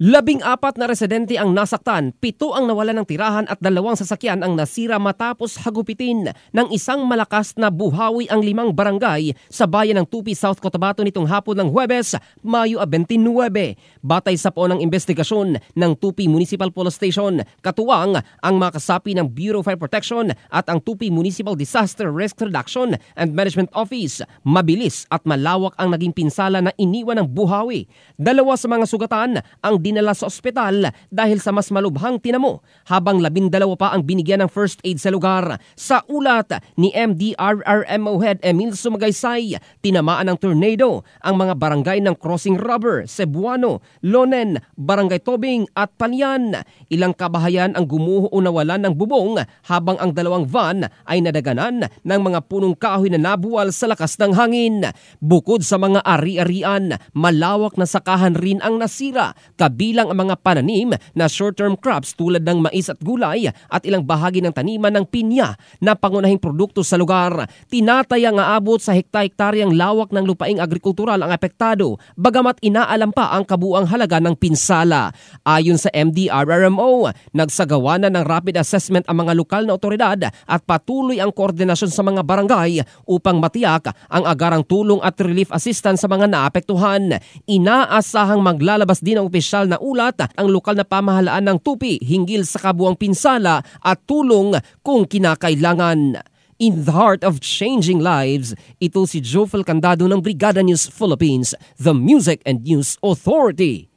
14 na residente ang nasaktan, 7 ang nawalan ng tirahan at 2 sasakyan ang nasira matapos hagupitin ng isang malakas na buhawi ang 5 barangay sa bayan ng Tupi, South Cotabato nitong hapon ng Huwebes, Mayo 29. Batay sa poong ng investigasyon ng Tupi Municipal Police Station, katuwang ang mga kasapi ng Bureau of Fire Protection at ang Tupi Municipal Disaster Risk Reduction and Management Office, mabilis at malawak ang naging pinsala na iniwan ng buhawi. 2 sa mga sugatan ang dinala sa ospital dahil sa mas malubhang tinamo, habang 12 pa ang binigyan ng first aid sa lugar. Sa ulat ni MDRRMO Head Emil Sumagaysay, tinamaan ng tornado ang mga barangay ng Crossing Rubber, Cebuano, Lonen, Barangay Tobing at Palyan. Ilang kabahayan ang gumuho o nawalan ng bubong, habang ang 2 van ay nadaganan ng mga punong kahoy na nabuwal sa lakas ng hangin. Bukod sa mga ari-arian, malawak na sakahan rin ang nasira, kabilang ang mga pananim na short-term crops tulad ng mais at gulay at ilang bahagi ng taniman ng pinya na pangunahing produkto sa lugar. Tinatayang aabot sa hekta-hektaryang lawak ng lupaing agrikultural ang apektado, bagamat inaalam pa ang kabuang halaga ng pinsala. Ayon sa MDRRMO, nagsagawa na ng rapid assessment ang mga lokal na otoridad at patuloy ang koordinasyon sa mga barangay upang matiyak ang agarang tulong at relief assistance sa mga naapektuhan. Inaasahang maglalabas din ang opisyal na ulat ang lokal na pamahalaan ng Tupi hinggil sa kabuang pinsala at tulong kung kinakailangan. In the heart of changing lives, ito si Jofel Candado ng Brigada News Philippines, the Music and News Authority.